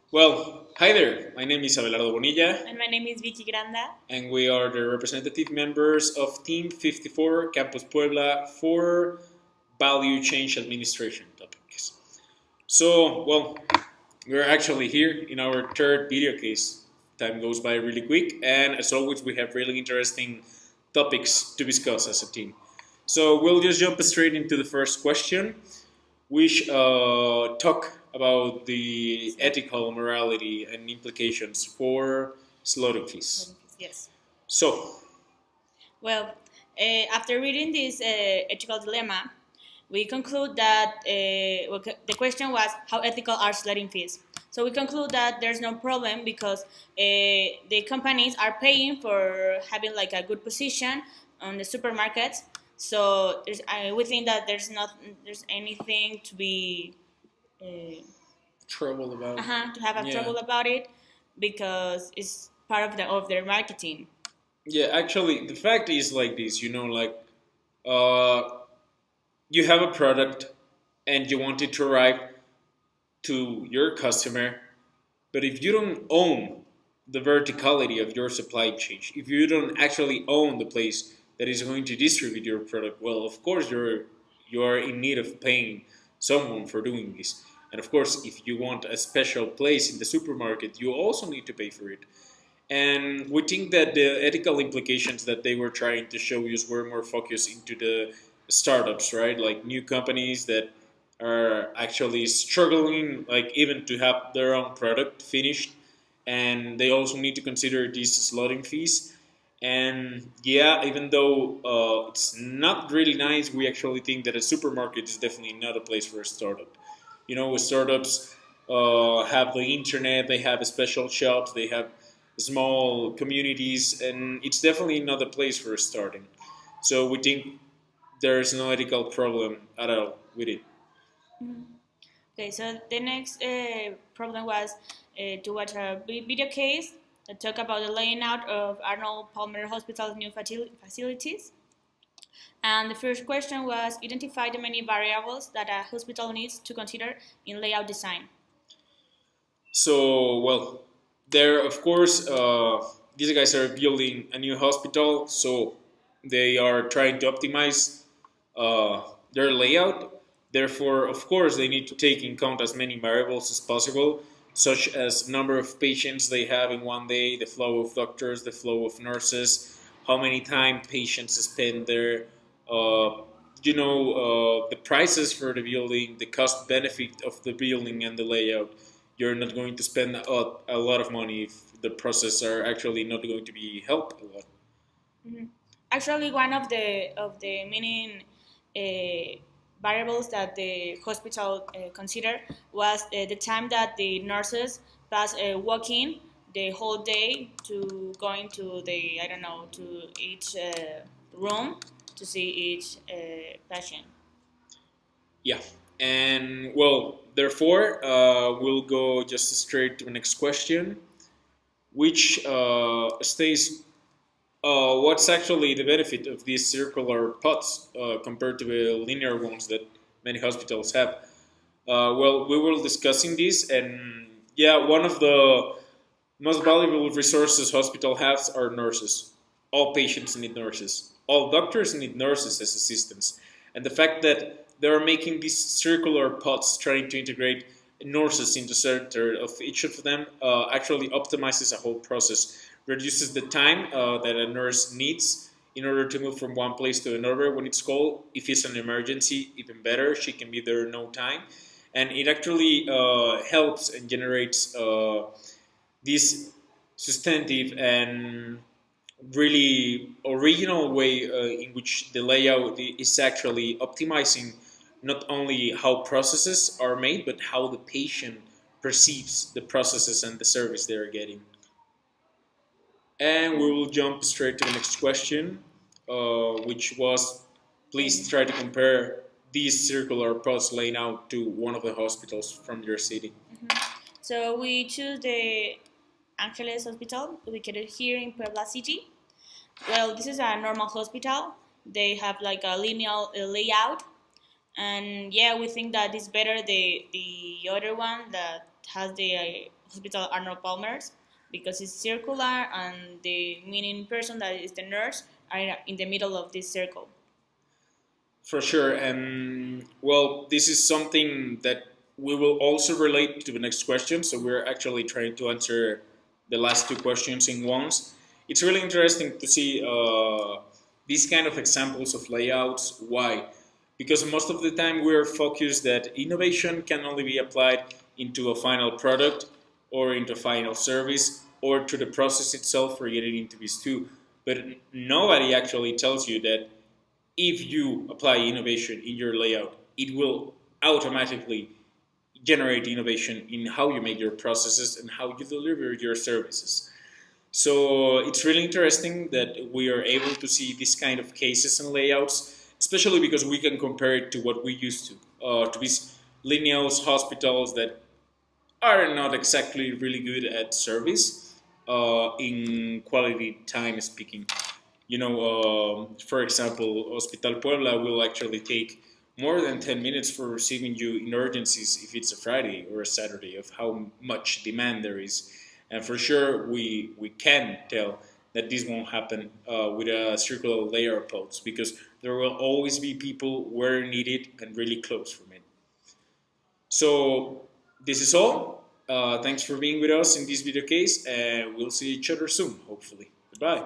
Well, hi there. My name is Abelardo Bonilla, And my name is Vicky Granda. and we are the representative members of Team 54 Campus Puebla for Value Change Administration topics. We're actually here in our third video case. Time goes by really quick, and as always, we have really interesting topics to discuss as a team. So, we'll just jump straight into the first question. We talk about the ethical morality and implications for slaughter fees. Yes. So, Well, after reading this ethical dilemma, we conclude that the question was how ethical are sledding fees. So we conclude that there's no problem because the companies are paying for having like a good position on the supermarkets. So we think that there's anything to be trouble about. to have a trouble about it because it's part of their marketing. Yeah, actually, the fact is like this. Uh, you have a product and you want it to arrive to your customer, but if you don't own the verticality of your supply chain, if you don't actually own the place that is going to distribute your product, well, of course you are in need of paying someone for doing this. And of course, if you want a special place in the supermarket, you also need to pay for it. And we think that the ethical implications that they were trying to show us were more focused into the startups, right? Like new companies that are actually struggling, like even to have their own product finished, and they also need to consider these slotting fees. And yeah, even though it's not really nice, we actually think that a supermarket is definitely not a place for a startup. Startups have the internet, they have special shops, they have small communities, and it's definitely not a place for starting. So we think there's no ethical problem at all with it. Mhm. Okay, so the next problem was to watch a video case that talk about the laying out of Arnold Palmer Hospital's new facilities. And the first question was identify the many variables that a hospital needs to consider in layout design. So, well, there, of course, these guys are building a new hospital, so they are trying to optimize their layout. Therefore, of course, they need to take in count as many variables as possible, such as number of patients they have in one day, the flow of doctors, the flow of nurses, how many time patients spend there, the prices for the building, the cost benefit of the building and the layout. You're not going to spend a lot of money if the process are actually not going to be helped a lot. Mm-hmm. Actually, one of the main variables that the hospital considered was the time that the nurses pass walking the whole day to going to the I don't know to each room to see each patient. Yeah, and well, therefore, we'll go just straight to the next question, which states what's actually the benefit of these circular pots compared to the linear ones that many hospitals have. Well, we were discussing this, and yeah, one of the most valuable resources hospital has are nurses. All patients need nurses. All doctors need nurses as assistants. And the fact that they are making these circular pods trying to integrate nurses in the center of each of them actually optimizes the whole process, reduces the time that a nurse needs in order to move from one place to another when it's called. If it's an emergency, even better, she can be there in no time. And it actually helps and generates this substantive and really original way in which the layout is actually optimizing not only how processes are made, but how the patient perceives the processes and the service they're getting. And we will jump straight to the next question, which was please try to compare these circular pods laying out to one of the hospitals from your city. So we choose the Angeles Hospital located here in Puebla City. Well, this is a normal hospital. They have like a linear layout, and yeah, we think that it's better the other one that has the hospital Arnold Palmer's because it's circular and the meaning person that is the nurse are in the middle of this circle. For sure. And well, this is something that we will also relate to the next question. So we're actually trying to answer the last two questions in once. It's really interesting to see these kind of examples of layouts. Why? Because most of the time we're focused that innovation can only be applied into a final product or into a final service or to the process itself for getting into these two. But nobody actually tells you that if you apply innovation in your layout, it will automatically generate innovation in how you make your processes and how you deliver your services. So it's really interesting that we are able to see this kind of cases and layouts, especially because we can compare it to what we used to these lineals hospitals that are not exactly really good at service in quality time speaking. For example, Hospital Puebla will actually take more than 10 minutes for receiving you in urgencies if it's a Friday or a Saturday of how much demand there is. And for sure, we can tell that this won't happen with a circular layer approach because there will always be people where needed and really close from it. So this is all. Thanks for being with us in this video case, and we'll see each other soon, hopefully. Goodbye.